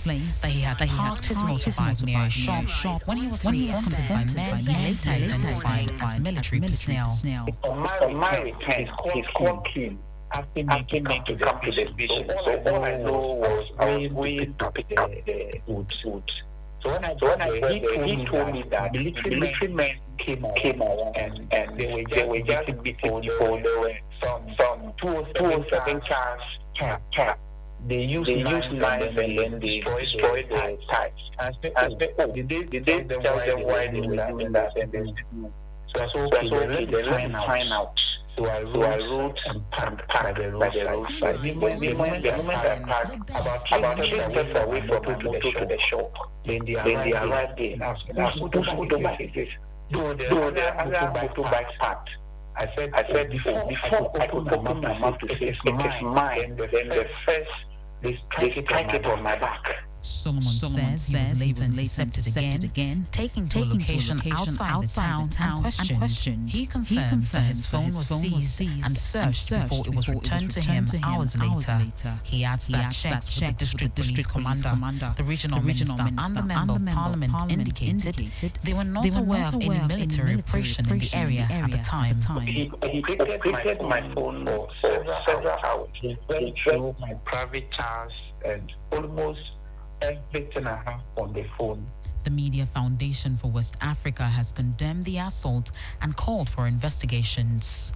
that he had parked his motorbike near a shop when he was confronted by men he later identified as military personnel. On my return, his call came asking me to come to the station. So all I know was I was going to pick up the food. So when I got there, he told me that military men came around and they were just beating people. There were some 207 cars. They used knives and then they destroyed the tires. I said, oh, did they tell them why they were doing that? And they said no. So I said, okay, let me find out. So I wrote and parked by the roadside. The moment I parked, about 3 steps away from my motor to the shop, then they arrived there. And I asked, whose motorbike is this? Though the other motorbike parked. I said before I could open my mouth to say it is mine, then the first they strike it on my back. Solomon says he was later intercepted again, taken to a location outside the town and questioned. He confirmed that his phone was seized and searched before it was returned to him hours later. He adds that checks with the district commander, the regional minister and the member of parliament indicated they were not aware of any military operation in the area at the time. He created my phone for several hours. He drove my private cars and almost everything I have on the phone. The Media Foundation for West Africa has condemned the assault and called for investigations.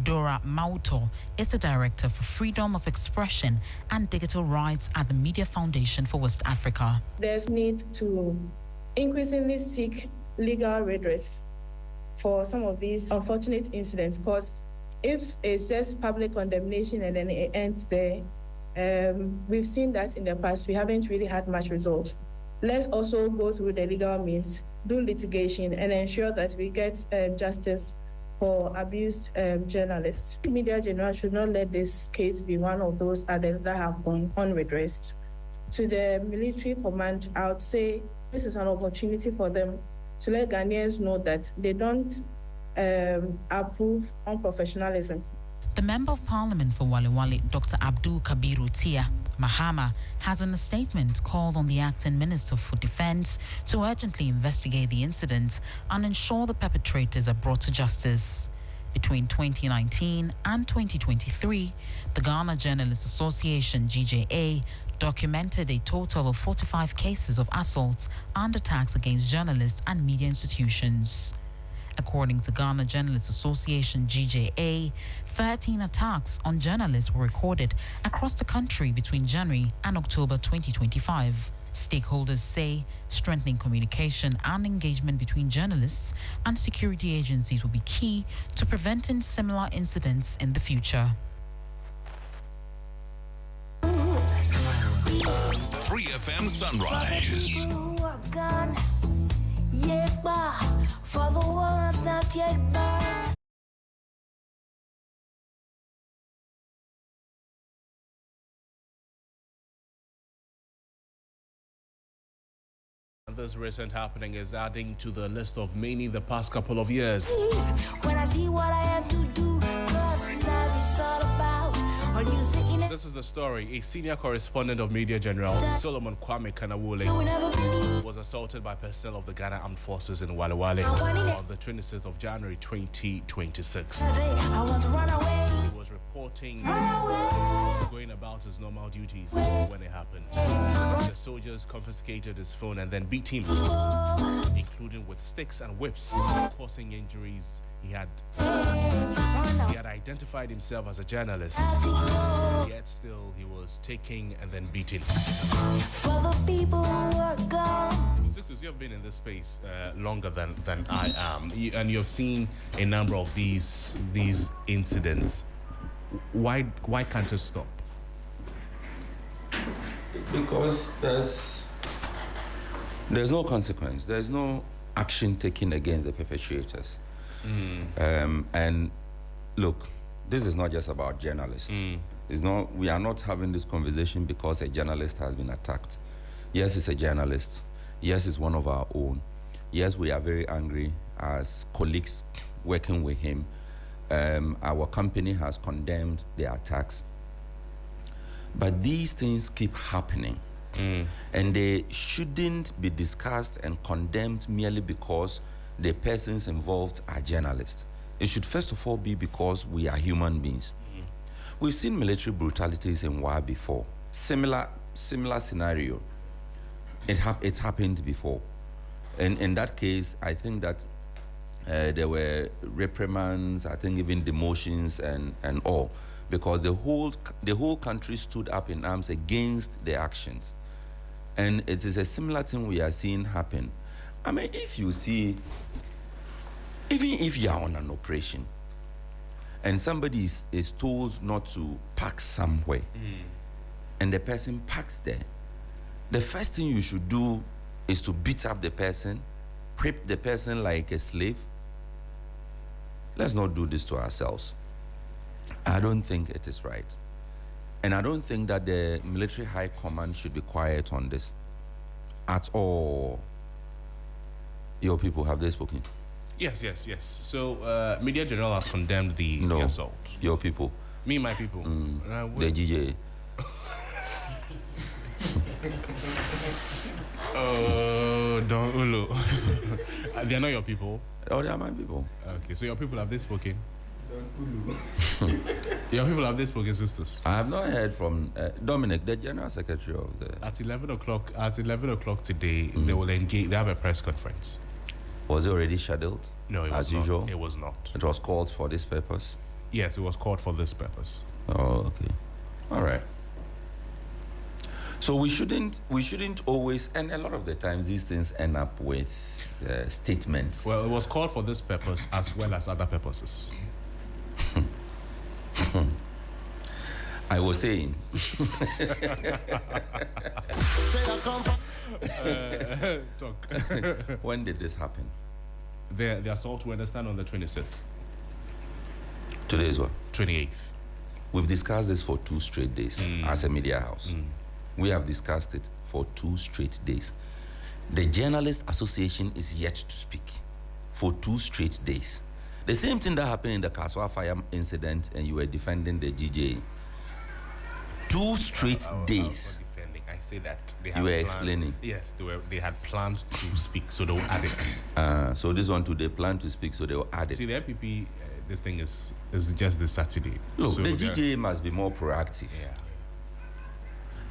Dora Mauto is the Director for Freedom of Expression and Digital Rights at the Media Foundation for West Africa. There's need to increasingly seek legal redress for some of these unfortunate incidents, because if it's just public condemnation and then it ends there, we've seen that in the past, we haven't really had much result. Let's also go through the legal means, do litigation, and ensure that we get justice for abused journalists. Media General should not let this case be one of those others that have gone unredressed. To the military command, I would say this is an opportunity for them to let Ghanaians know that they don't approve unprofessionalism. The Member of Parliament for Wale Wale, Dr. Abdul Kabiru Tia Mahama, has in a statement called on the acting Minister for Defense to urgently investigate the incident and ensure the perpetrators are brought to justice. Between 2019 and 2023, the Ghana Journalists Association, GJA, documented a total of 45 cases of assaults and attacks against journalists and media institutions. According to Ghana Journalists Association, GJA, 13 attacks on journalists were recorded across the country between January and October 2025. Stakeholders say strengthening communication and engagement between journalists and security agencies will be key to preventing similar incidents in the future. 3FM Sunrise. For the ones not yet born. This recent happening is adding to the list of many the past couple of years. When I see what I have to do, 'cause life is all about. This is the story. A senior correspondent of Media General, Solomon Kwame Kanawole, was assaulted by personnel of the Ghana Armed Forces in Wale Wale on the 26th of January 2026. He was reporting going about his normal duties when it happened. The soldiers confiscated his phone and then beat him, including with sticks and whips, causing injuries. He had identified himself as a journalist, yet still he was taking and then beaten. For the people who are gone. Sixtus, you have been in this space longer than I am, and you have seen a number of these incidents. Why can't it stop? Because there's no consequence. There's no action taken against the perpetrators. And look, this is not just about journalists. We are not having this conversation because a journalist has been attacked. Yes, it's a journalist. Yes, it's one of our own. Yes, we are very angry as colleagues working with him. Our company has condemned the attacks. But these things keep happening. And they shouldn't be discussed and condemned merely because the persons involved are journalists. It should first of all be because we are human beings. We've seen military brutalities in war before. Similar scenario. It's happened before. And in that case, I think that there were reprimands, I think even demotions and all, because the whole country stood up in arms against the actions. And it is a similar thing we are seeing happen. I mean, if you see, even if you are on an operation and somebody is told not to park somewhere, and the person parks there, the first thing you should do is to beat up the person, whip the person like a slave. Let's not do this to ourselves. I don't think it is right. And I don't think that the military high command should be quiet on this at all. Your people, have they spoken? Yes. So, Media General has condemned the assault. Your people. Me, my people. The GJ. Oh, don't Ulu. They are not your people. Oh, they are my people. Okay, so your people, have they spoken? Your people, have they spoken, sisters? I have not heard from Dominic, the General Secretary of the... At 11 o'clock today, they will engage. They have a press conference. Was it already scheduled? No, it as was usual. Not. It was not. It was called for this purpose. Yes, it was called for this purpose. Oh, okay. All right. So we shouldn't always, and a lot of the times these things end up with statements. Well, it was called for this purpose as well as other purposes. I was saying. Talk. When did this happen? The assault, we understand, on the 26th. Today is what? 28th. We've discussed this for 2 straight days as a media house. We have discussed it for 2 straight days. The Journalists Association is yet to speak for 2 straight days. The same thing that happened in the Kaswa fire incident, and you were defending the GJ. 2 straight days. I say that you were explaining. Yes, they had planned to speak, so they will add it. So this one too, they plan to speak, so they will add it. See, the MPP, this thing is just this Saturday. Look, so the GJ must be more proactive. Yeah.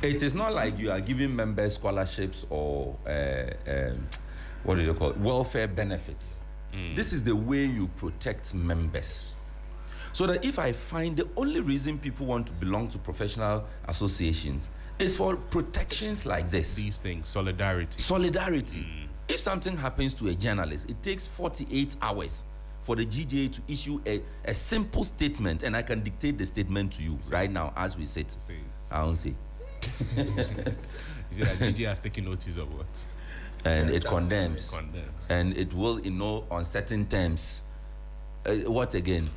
It is not like you are giving members scholarships or what do you call it? Welfare benefits. This is the way you protect members. So that if I find the only reason people want to belong to professional associations is for protections like this. These things, solidarity. If something happens to a journalist, it takes 48 hours for the GJA to issue a simple statement, and I can dictate the statement to you right now as we sit. I don't say. Is it that GJA has taken notice of what? And it condemns. And it will, in no uncertain terms. What again?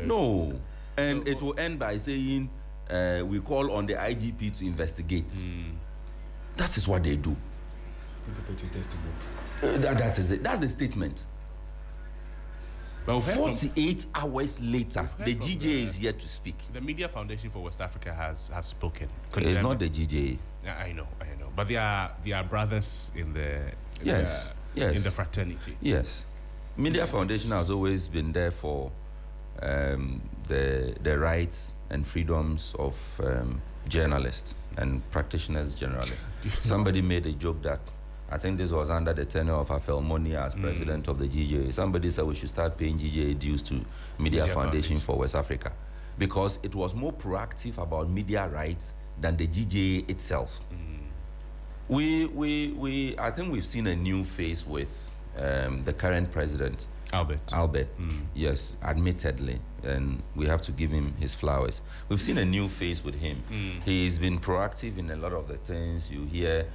No. And it will end by saying, we call on the IGP to investigate. That is what they do. That is it. That's the statement. 48 hours later, the GJ is yet to speak. The Media Foundation for West Africa has spoken. It's not the GJ. I know. But they are brothers in the in the fraternity. Yes. Media Foundation has always been there for the rights and freedoms of journalists and practitioners generally. Somebody made a joke that I think this was under the tenure of Afelmoni as president of the GJA. Somebody said we should start paying GJA dues to Media Foundation for West Africa because it was more proactive about media rights than the GJA itself. I think we've seen a new face with the current president, Albert. Yes, admittedly, and we have to give him his flowers. We've seen a new face with him. He's been proactive in a lot of the things. You hear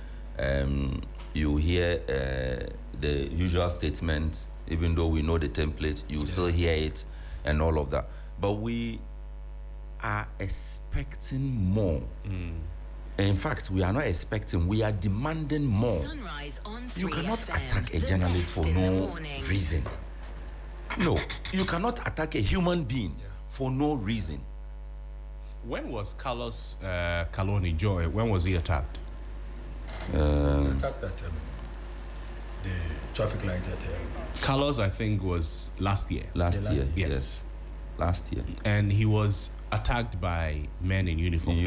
the usual statements, even though we know the template, you still hear it and all of that. But we are expecting more. In fact, we are not expecting, we are demanding more. You cannot attack a journalist for no reason. No, you cannot attack a human being for no reason. When was Carlos Caloni Joy? When was he attacked? Attacked at the traffic light at Carlos, I think, was last year. Last year, yes. Last year. And he was attacked by men in uniform.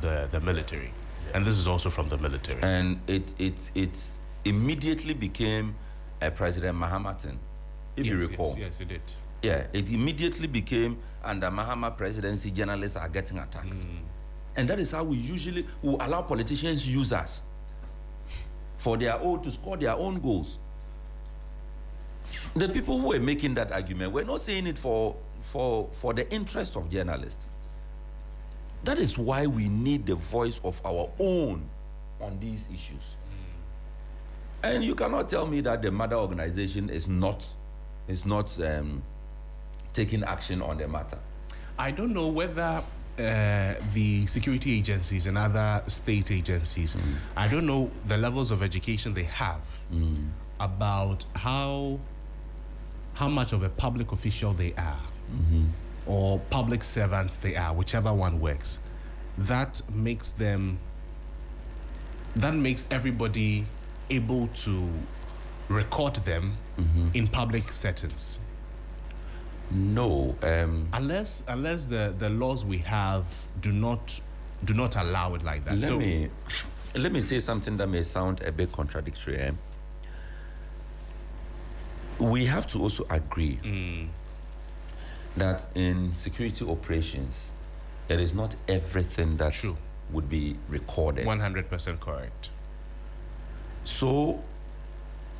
The military. Yeah. And this is also from the military. And it immediately became a President Mahamathan, if you recall. Yes, it did. Yeah, it immediately became under Mahama presidency, journalists are getting attacks. And that is how we usually allow politicians use us for their own, to score their own goals. The people who were making that argument were not saying it for the interest of journalists. That is why we need the voice of our own on these issues. And you cannot tell me that the mother organization is not taking action on the matter. I don't know whether the security agencies and other state agencies, I don't know the levels of education they have about how much of a public official they are or public servants they are, whichever one works. That makes everybody able to record them in public settings. No, unless the laws we have do not allow it like that. Let me say something that may sound a bit contradictory. We have to also agree that in security operations, it is not everything that would be recorded. 100% correct. So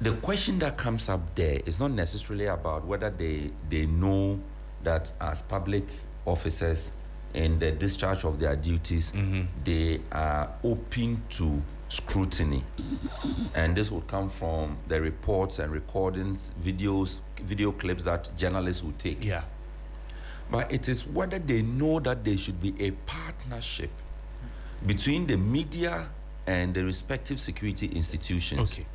the question that comes up there is not necessarily about whether they know that as public officers in the discharge of their duties, they are open to scrutiny. And this will come from the reports and recordings, video clips that journalists will take. Yeah. But it is whether they know that there should be a partnership between the media and the respective security institutions. Okay.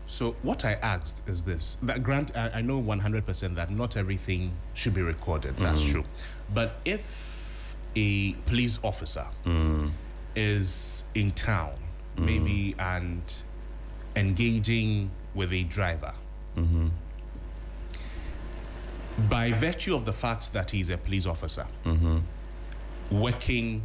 So what I asked is this. That Grant, I know 100% that not everything should be recorded. That's true. But if a police officer is in town, maybe, and engaging with a driver, by virtue of the fact that he's a police officer, working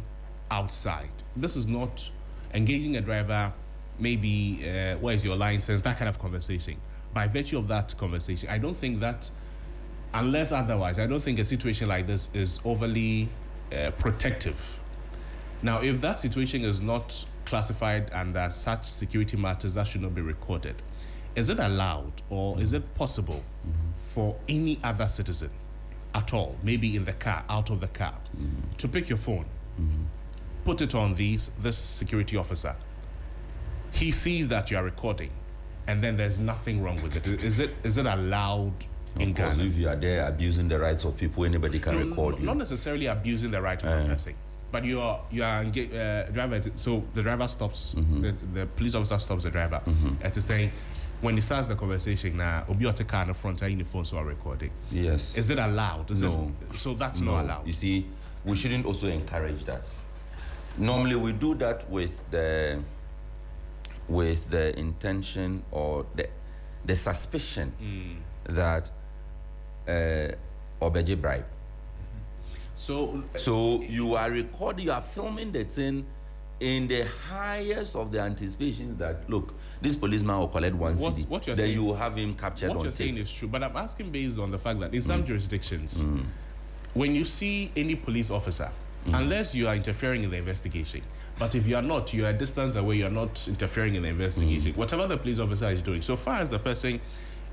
outside, this is not engaging a driver, maybe, where is your license, that kind of conversation. By virtue of that conversation, I don't think that, unless otherwise, I don't think a situation like this is overly protective. Now, if that situation is not classified under such security matters, that should not be recorded. Is it allowed, or is it possible for any other citizen at all, maybe in the car, out of the car, to pick your phone, put it on this security officer? He sees that you are recording, and then there's nothing wrong with it. Is it allowed in Ghana? Of course, if you are there abusing the rights of people, anybody can record you. Not necessarily abusing the right of a person, but you are driver. So the driver stops. The police officer stops the driver, and to say, when he starts the conversation, now obi ote car in front of the phone, so are recording. Yes. Is it allowed? No. So that's not allowed. You see, we shouldn't also encourage that. Normally, we do that with the intention or the suspicion that obeje bribe. So you are recording, you are filming the thing in the highest of the anticipations that, look, this policeman will collect one CD. Then saying, you will have him captured on tape. What you're saying is true, but I'm asking based on the fact that in some jurisdictions, when you see any police officer, unless you are interfering in the investigation, but if you are not, you are a distance away, you are not interfering in the investigation. Whatever the police officer is doing, so far as the person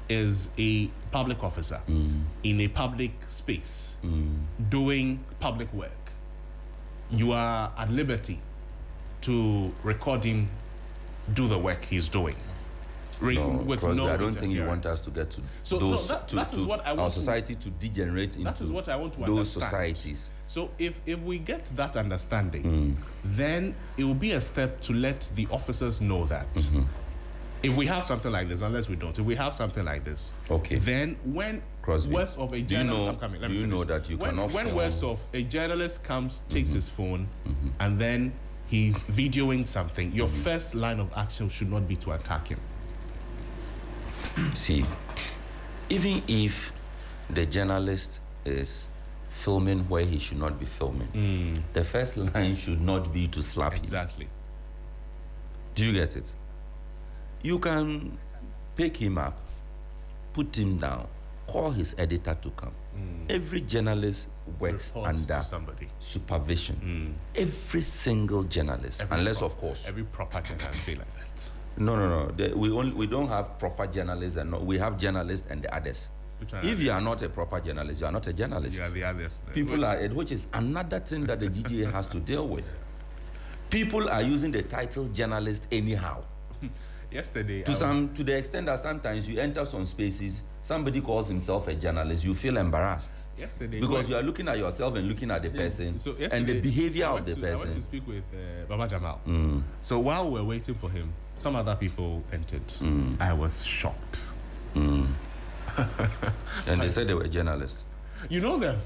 is a public officer in a public space doing public work, you are at liberty to record him do the work he's doing. With no I don't think you want us to get to those. That is what I want our society to degenerate into. That is what I want to those understand. Societies. So if we get that understanding, then it will be a step to let the officers know that if we have something like this, unless we don't, if we have something like this, okay, then when Crosby, words of a journalist, do you know that you cannot when words of a journalist comes, takes his phone, and then he's videoing something, your first line of action should not be to attack him. See, even if the journalist is filming where he should not be filming, the first line should not be to slap him. Exactly. Do you get it? You can pick him up, put him down, call his editor to come. Every journalist works under supervision. Every single journalist, unless of course every proper journalist say like that. No. We don't have proper journalists, and we have journalists and the others. If you are not a proper journalist, you are not a journalist. You are the others. People are, which is another thing that the GGA has to deal with. People are using the title journalist anyhow. Yesterday, to the extent that sometimes you enter some spaces, somebody calls himself a journalist, you feel embarrassed. Yesterday, because you are looking at yourself and looking at the person and the behavior of the person. I went to speak with Baba Jamal. So while we were waiting for him, some other people entered. I was shocked. And they said they were journalists. You know them.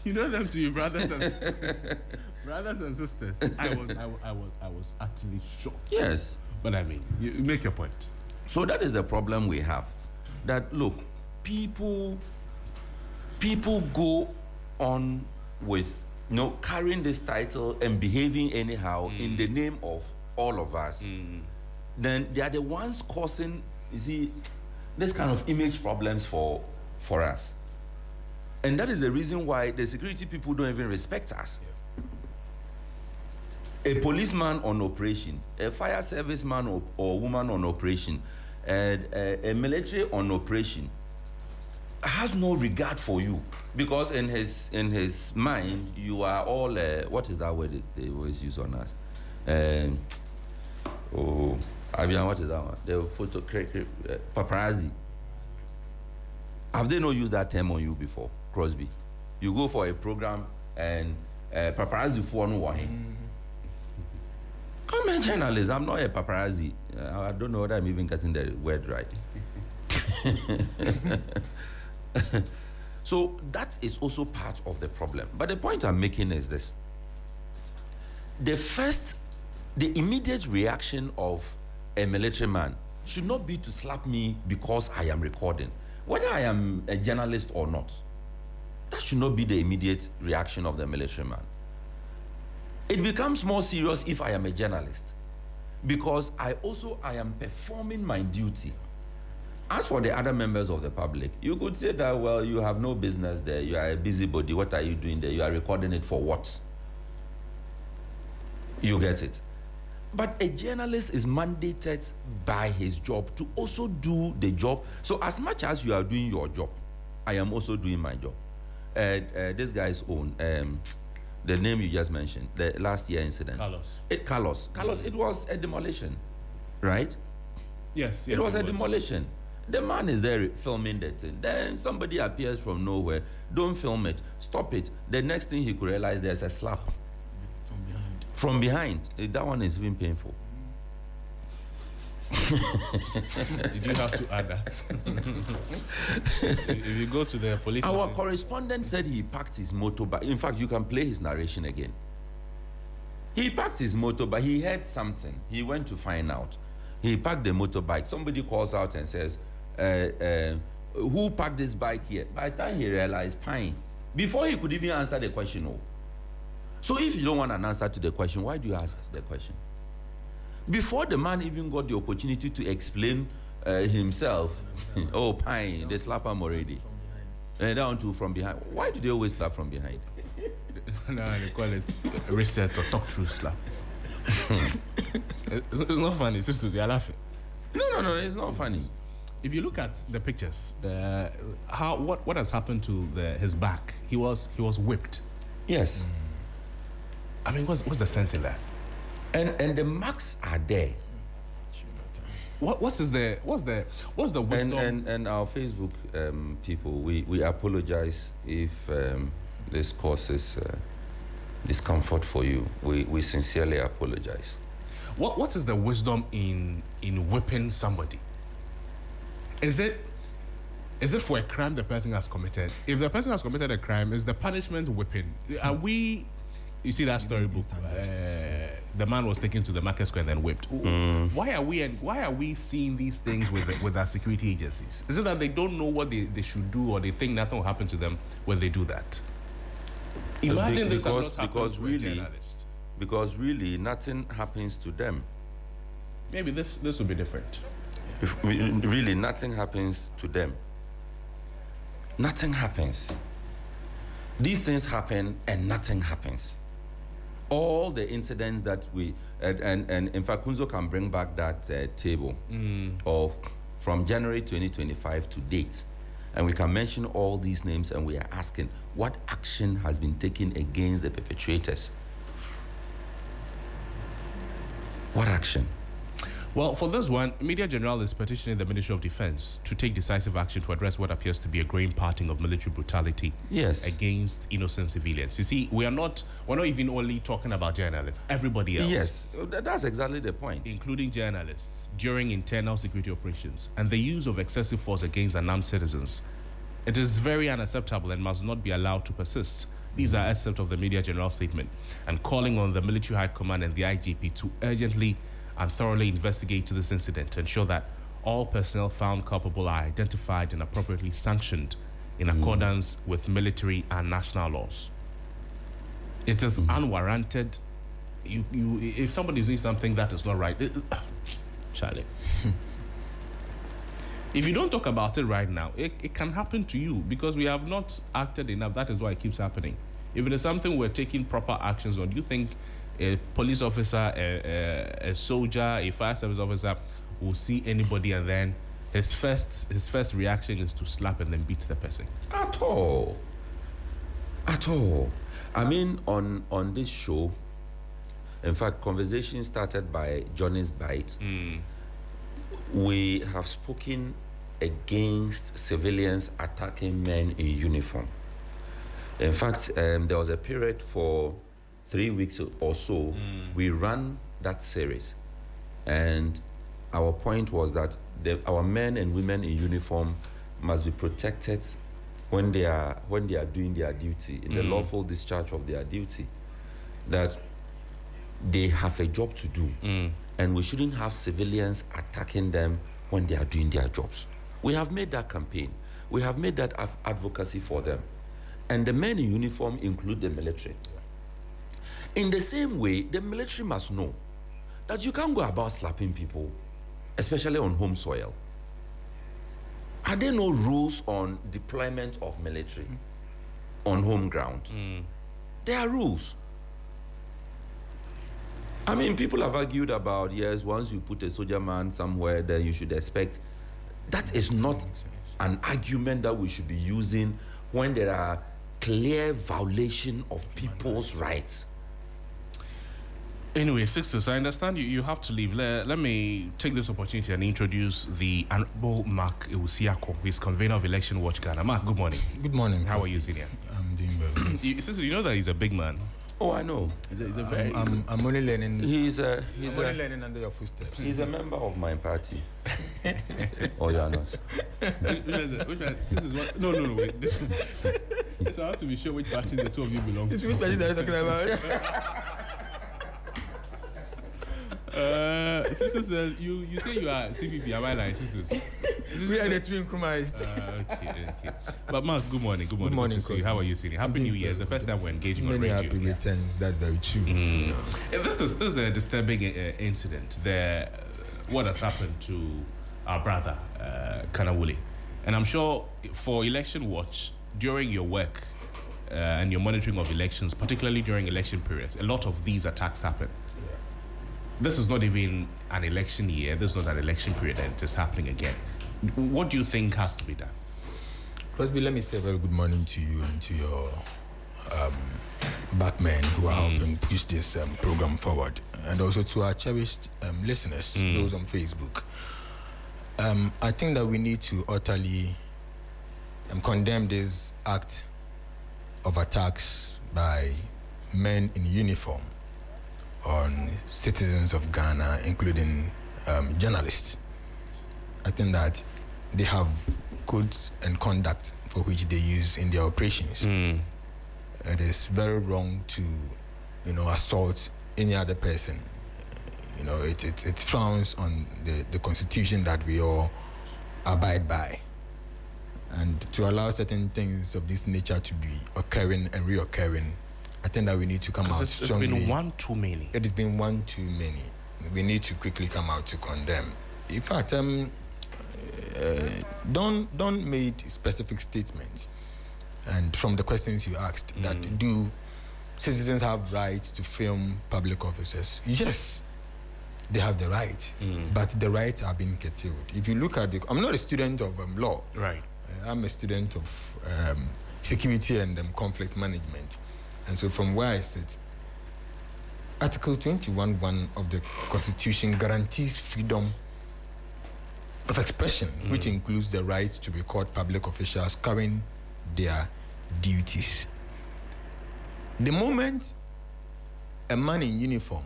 You know them to your brothers and sisters. I was utterly shocked. Yes. But I mean, you make your point. So that is the problem we have. That look, people go on with carrying this title and behaving anyhow in the name of all of us. Then they are the ones causing, you see, this kind of image problems for us. And that is the reason why the security people don't even respect us. A policeman on operation, a fire service man or woman on operation, a military on operation has no regard for you, because in his mind you are all what is that word they always use on us? What is that one? The photo paparazzi. Have they not used that term on you before, Crosby? You go for a program and paparazzi for no one. I'm a journalist. I'm not a paparazzi. I don't know whether I'm even getting the word right. So that is also part of the problem. But the point I'm making is this. The immediate reaction of a military man should not be to slap me because I am recording. Whether I am a journalist or not, that should not be the immediate reaction of the military man. It becomes more serious if I am a journalist, because I am performing my duty. As for the other members of the public, you could say that, well, you have no business there, you are a busybody, what are you doing there? You are recording it for what? You get it? But a journalist is mandated by his job to also do the job. So as much as you are doing your job, I am also doing my job. This guy's own, the name you just mentioned, the last year incident. Carlos. It was a demolition, right? Yes, it was a demolition. The man is there filming that thing. Then somebody appears from nowhere. Don't film it. Stop it. The next thing he could realize, there's a slap. From behind. That one is even painful. Did you have to add that? If you go to the police Our station. correspondent said he parked his motorbike. In fact, you can play his narration again. He parked his motorbike. He heard something. He went to find out. He parked the motorbike. Somebody calls out and says, who parked this bike here? By the time he realized, Pine. Before he could even answer the question, no. So if you don't want an answer to the question, why do you ask the question? Before the man even got the opportunity to explain himself, oh, Pine, they slap him already. Down to from behind. Why do they always slap from behind? No, they call it a reset or talk through slap. It's not funny, it's just you're laughing. No, it's not funny. If you look at the pictures, what has happened to his back? He was whipped. Yes. I mean, what's the sense in that? And the marks are there. What's the wisdom? And our Facebook people, we apologize if this causes discomfort for you. We sincerely apologize. What is the wisdom in whipping somebody? Is it for a crime the person has committed? If the person has committed a crime, is the punishment whipping? Are we? You see that storybook? The man was taken to the market square and then whipped. Why are we seeing these things with our security agencies? Is it that they don't know what they should do, or they think nothing will happen to them when they do that? Imagine this because really nothing happens to them. Maybe this will be different. If really nothing happens to them. Nothing happens. These things happen and nothing happens. All the incidents that we and in fact Kunzo can bring back that table of from January 2025 to date, and we can mention all these names, and we are asking what action has been taken against the perpetrators. What action? Well, for this one, Media General is petitioning the Ministry of Defense to take decisive action to address what appears to be a growing parting of military brutality against innocent civilians. You see, we're not even only talking about journalists, everybody else. Yes, that's exactly the point. Including journalists during internal security operations and the use of excessive force against unarmed citizens. It is very unacceptable and must not be allowed to persist. These are excerpts of the Media General statement and calling on the Military High Command and the IGP to urgently and thoroughly investigate this incident to ensure that all personnel found culpable are identified and appropriately sanctioned in accordance with military and national laws. It is unwarranted. If somebody is doing something that is not right, Charlie. If you don't talk about it right now, it can happen to you because we have not acted enough. That is why it keeps happening. If it is something we're taking proper actions on, do you think a police officer, a soldier, a fire service officer will see anybody and then his first reaction is to slap and then beat the person? At all. I mean, on this show, in fact, conversation started by Johnny's Bite. We have spoken against civilians attacking men in uniform. In fact, there was a period for 3 weeks or so, we ran that series, and our point was that our men and women in uniform must be protected when they are doing their duty, in the lawful discharge of their duty, that they have a job to do, and we shouldn't have civilians attacking them when they are doing their jobs. We have made that campaign. We have made that advocacy for them. And the men in uniform include the military. In the same way, the military must know that you can't go about slapping people, especially on home soil. Are there no rules on deployment of military on home ground? There are rules. I mean, people have argued about, yes, once you put a soldier man somewhere, then you should expect. That is not an argument that we should be using when there are clear violation of people's rights. Anyway, Sisters, I understand you have to leave. Let me take this opportunity and introduce the Honorable Mark Ewusiako, who is convener of Election Watch Ghana. Mark, good morning. Good morning. How are you, Senior? I'm doing well. Sisters, you know that he's a big man. Oh, I know. He's a very... I'm only learning. He's only learning under your footsteps. He's a member of my party. Oh, you are not. Which one? Sisters, what? No, wait. This I have to be sure which party the two of you belong to. It's which party that you're talking about? Sisters, you say you are CPP, am I lying, sisters? We are the twin Nkrumahist. Okay. But Mark, good morning. Good morning. Good to see you. How are you, Senior? Happy New Year. It's the first time we're engaging on radio. Many happy returns. That's very true. This is a disturbing incident. What has happened to our brother, Kanawule. And I'm sure for Election Watch, during your work and your monitoring of elections, particularly during election periods, a lot of these attacks happen. This is not even an election year. This is not an election period, and it is happening again. What do you think has to be done? Crosby, let me say a very good morning to you and to your backmen who are helping push this program forward, and also to our cherished listeners, those on Facebook. I think that we need to utterly condemn this act of attacks by men in uniform on citizens of Ghana, including journalists. I think that they have codes and conduct for which they use in their operations. It is very wrong to, assault any other person. It frowns on the constitution that we all abide by. And to allow certain things of this nature to be occurring and reoccurring, I think that we need to come out strongly. It's been one too many. It has been one too many. We need to quickly come out to condemn. In fact, Don made specific statements, and from the questions you asked, that do citizens have rights to film public officers? Yes, they have the right, but the rights are being curtailed. If you look at I'm not a student of law. Right. I'm a student of security and conflict management. And so from where I sit, Article 21(1) of the Constitution guarantees freedom of expression, which includes the right to record public officials carrying their duties. The moment a man in uniform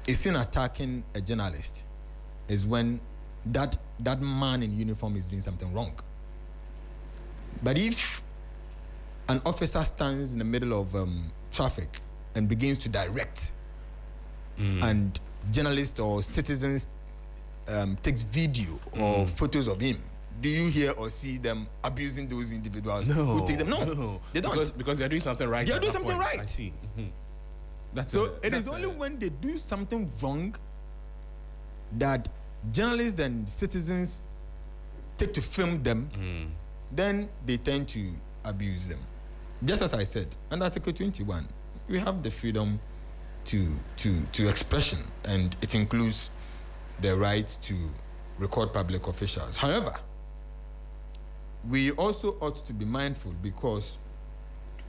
is seen attacking a journalist is when that man in uniform is doing something wrong. But if an officer stands in the middle of traffic and begins to direct, and journalists or citizens takes video or photos of him, do you hear or see them abusing those individuals who take them? No, they don't. Because they're doing something right. They're doing something right. I see. It is only when they do something wrong that journalists and citizens take to film them, then they tend to abuse them. Just as I said, under Article 21, we have the freedom to expression, and it includes the right to record public officials. However, we also ought to be mindful, because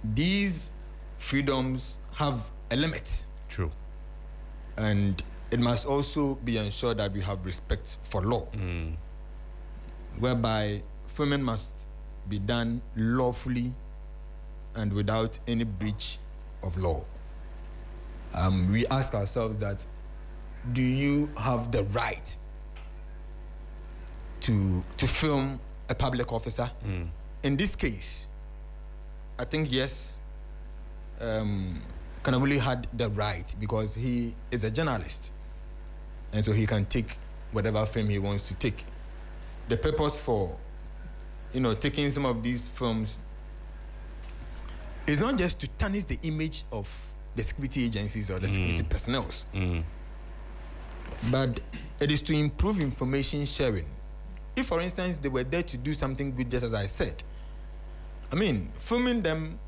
these freedoms have a limit. True. And it must also be ensured that we have respect for law, whereby filming must be done lawfully and without any breach of law. We ask ourselves that, do you have the right to film a public officer? In this case, I think yes, Kanawuli had the right, because he is a journalist, and so he can take whatever film he wants to take. The purpose for, taking some of these films is not just to tarnish the image of the security agencies or the security personnel, but it is to improve information sharing. If, for instance, they were there to do something good, just as I said, filming them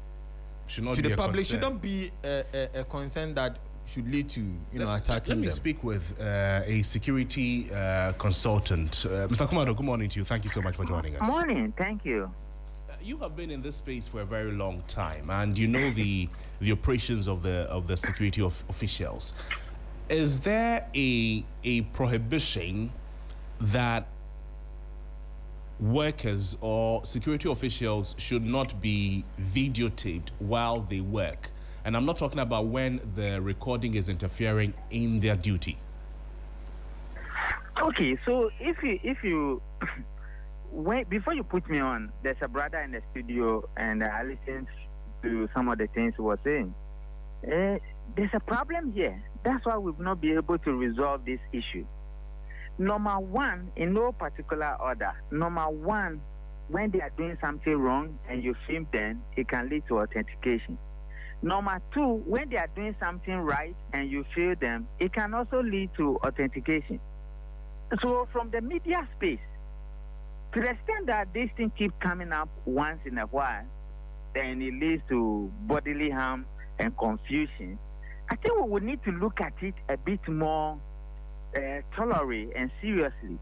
to the public should not be a concern that should lead to attacking them. Let me speak with a security consultant. Mr. Kumado, good morning to you. Thank you so much for joining us. Morning, thank you. You have been in this space for a very long time, and you know the operations of the security officials. Is there a prohibition that workers or security officials should not be videotaped while they work? And I'm not talking about when the recording is interfering in their duty. Okay, so if you before you put me on, there's a brother in the studio, and I listened to some of the things he was saying. There's a problem here. That's why we've not been able to resolve this issue. Number one, in no particular order. Number one, when they are doing something wrong and you film them, it can lead to authentication. Number two, when they are doing something right and you film them, it can also lead to authentication. So from the media space, to the extent that this thing keeps coming up once in a while, then it leads to bodily harm and confusion, I think we would need to look at it a bit more tolerate and seriously,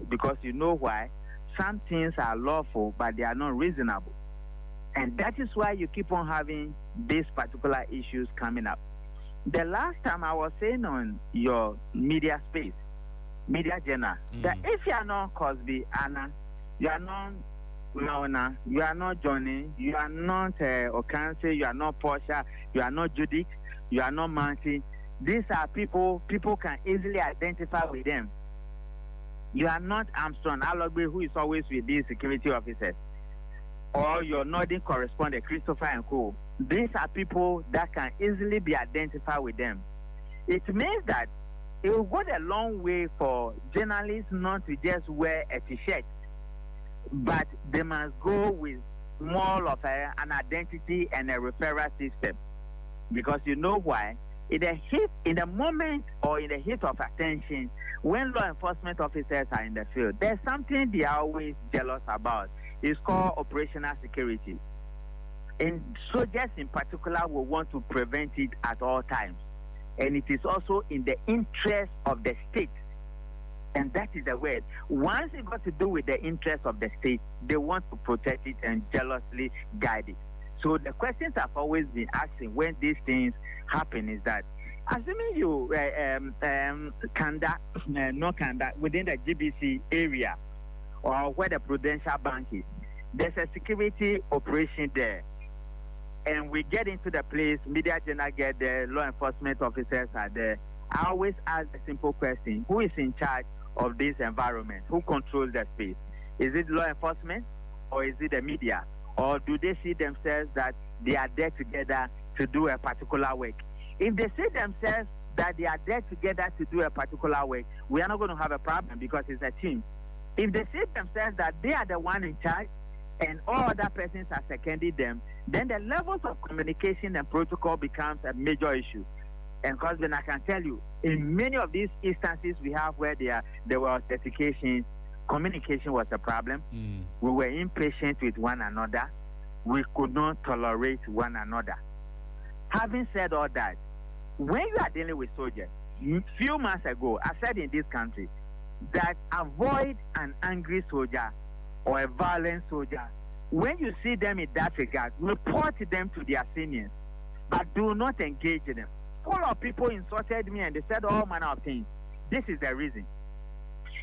because you know why? Some things are lawful, but they are not reasonable. And that is why you keep on having these particular issues coming up. The last time I was saying on your media space, media journal, that if you are not Cosby, Anna, you are not Mauna, you are not Johnny, you are not Okanse, you are not Portia, you are not Judith, you are not Manti. These are people can easily identify with them. You are not Armstrong Alogbe, who is always with these security officers, or your northern correspondent, Christopher and Co. These are people that can easily be identified with them. It means that it will go a long way for journalists not to just wear a t-shirt, but they must go with more of an identity and a referral system. Because you know why? In the moment or in the heat of attention, when law enforcement officers are in the field, there's something they are always jealous about. It's called operational security. And soldiers in particular will want to prevent it at all times. And it is also in the interest of the state. And that is the word. Once it got to do with the interest of the state, they want to protect it and jealously guide it. So the questions I've always been asking when these things happen is that, assuming you conduct within the GBC area or where the Prudential Bank is, there's a security operation there. And we get into the place, media journal get there, law enforcement officers are there. I always ask the simple question, who is in charge of this environment? Who controls the space? Is it law enforcement or is it the media? Or do they see themselves that they are there together to do a particular work? If they see themselves that they are there together to do a particular work, we are not going to have a problem because it's a team. If they see themselves that they are the one in charge and all other persons are seconding them, then the levels of communication and protocol becomes a major issue. And because then I can tell you, in many of these instances we have where there were authentications, communication was a problem. We were impatient with one another. We could not tolerate one another. Having said all that, when you are dealing with soldiers, few months ago, I said in this country that avoid an angry soldier or a violent soldier. When you see them in that regard, report them to their seniors, but do not engage them. Full of people insulted me and they said all manner of things. This is the reason.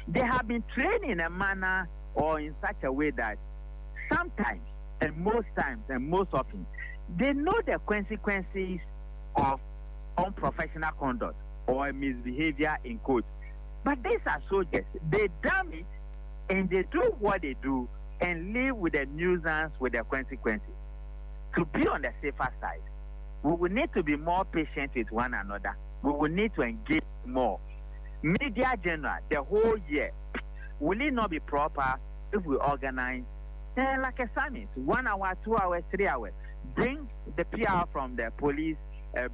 They have been trained in a manner or in such a way that sometimes and most times and most often, they know the consequences of unprofessional conduct or misbehavior in court. But these are soldiers. They damn it and they do what they do and live with the nuisance, with the consequences. To be on the safer side, we will need to be more patient with one another. We will need to engage more. Media general, the whole year, will it not be proper if we organize like a summit, 1 hour, 2 hours, 3 hours? Bring the PR from the police,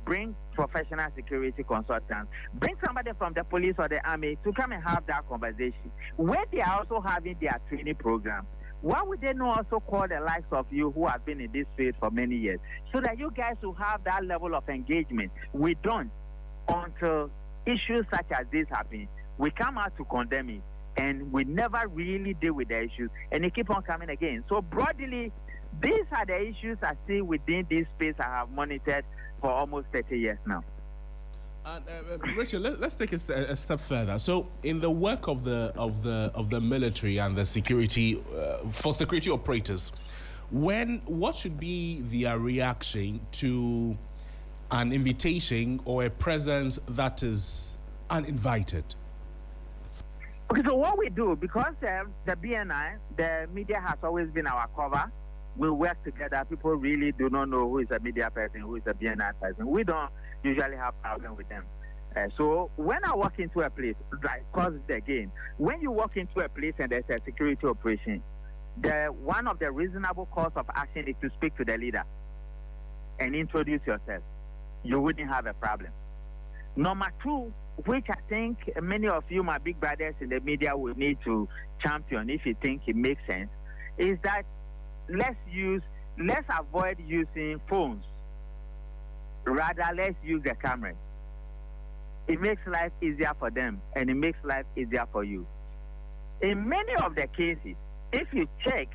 bring professional security consultants, bring somebody from the police or the army to come and have that conversation. Where they are also having their training program, why would they not also call the likes of you who have been in this field for many years so that you guys will have that level of engagement? We don't until issues such as this happen. We come out to condemn it and we never really deal with the issues and they keep on coming again. So broadly, these are the issues I see within this space I have monitored for almost 30 years now. And Richard, let's take a step further. So, in the work of the military and the security for security operators, what should be their reaction to an invitation or a presence that is uninvited? Okay, so what we do, because the BNI, the media has always been our cover. We work together. People really do not know who is a media person, who is a BNI person. We don't usually have problem with them. So when I walk into a place, like, cause again, when you walk into a place and there's a security operation, one of the reasonable course of action is to speak to the leader and introduce yourself. You wouldn't have a problem. Number two, which I think many of you, my big brothers in the media, will need to champion if you think it makes sense, is that let's avoid using phones. Rather, let's use the camera. It makes life easier for them and it makes life easier for you. In many of the cases, if you check,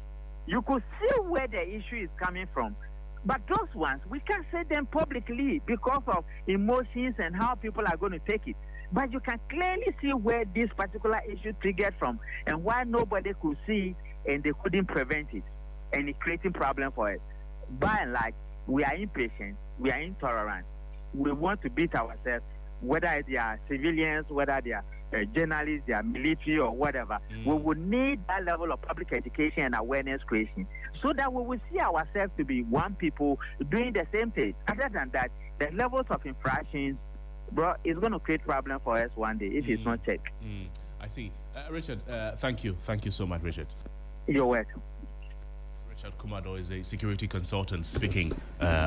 you could see where the issue is coming from. But those ones, we can't say them publicly because of emotions and how people are going to take it. But you can clearly see where this particular issue triggered from and why nobody could see and they couldn't prevent it. and it's creating problem for us. By and large, we are impatient, we are intolerant. We want to beat ourselves, whether they are civilians, whether they are journalists, they are military or whatever. We would need that level of public education and awareness creation so that we will see ourselves to be one people doing the same thing. Other than that, the levels of infractions, bro, is going to create problem for us one day if it's not checked. I see. Richard, thank you. Thank you so much, Richard. You're welcome. Richard Kumado is a security consultant speaking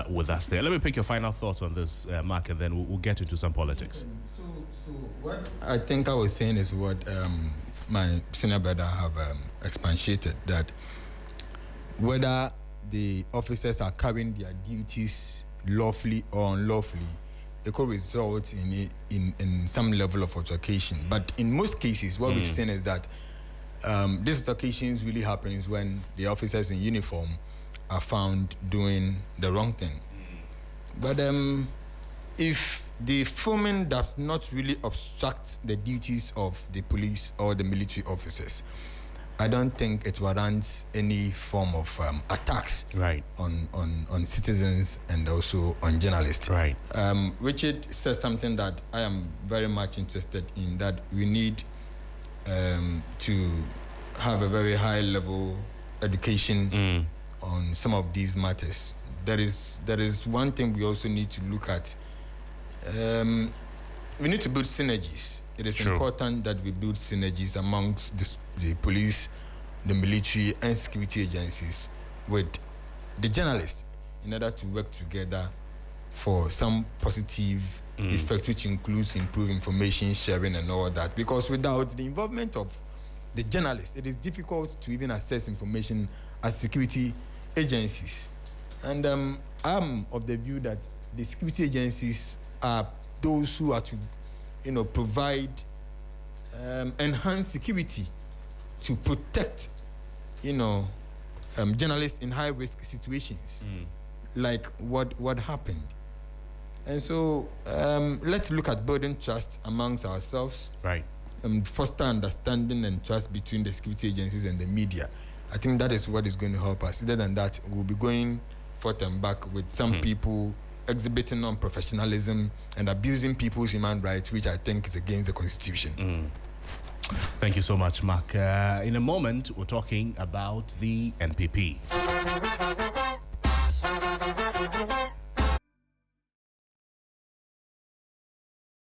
with us there. Let me pick your final thoughts on this, Mark, and then we'll get into some politics. So what I think I was saying is what my senior brother have expatiated, that whether the officers are carrying their duties lawfully or unlawfully, it could result in some level of altercation. But in most cases, what we've seen is that these altercations really happens when the officers in uniform are found doing the wrong thing. But if the filming does not really obstruct the duties of the police or the military officers, I don't think it warrants any form of attacks on citizens and also on journalists. Right. Richard said something that I am very much interested in, that we need to have a very high level education on some of these matters. There is one thing we also need to look at. We need to build synergies. It is important that we build synergies amongst the police, the military, and security agencies with the journalists in order to work together for some positive effect, which includes improved information sharing and all that. Because without the involvement of the journalists, it is difficult to even access information as security agencies. And I'm of the view that the security agencies are those who are to provide enhanced security to protect, journalists in high-risk situations, like what happened. And so let's look at building trust amongst ourselves, right? Foster understanding and trust between the security agencies and the media. I think that is what is going to help us. Other than that, we'll be going forth and back with some people exhibiting unprofessionalism and abusing people's human rights, which I think is against the Constitution. Thank you so much, Mark. In a moment, we're talking about the NPP.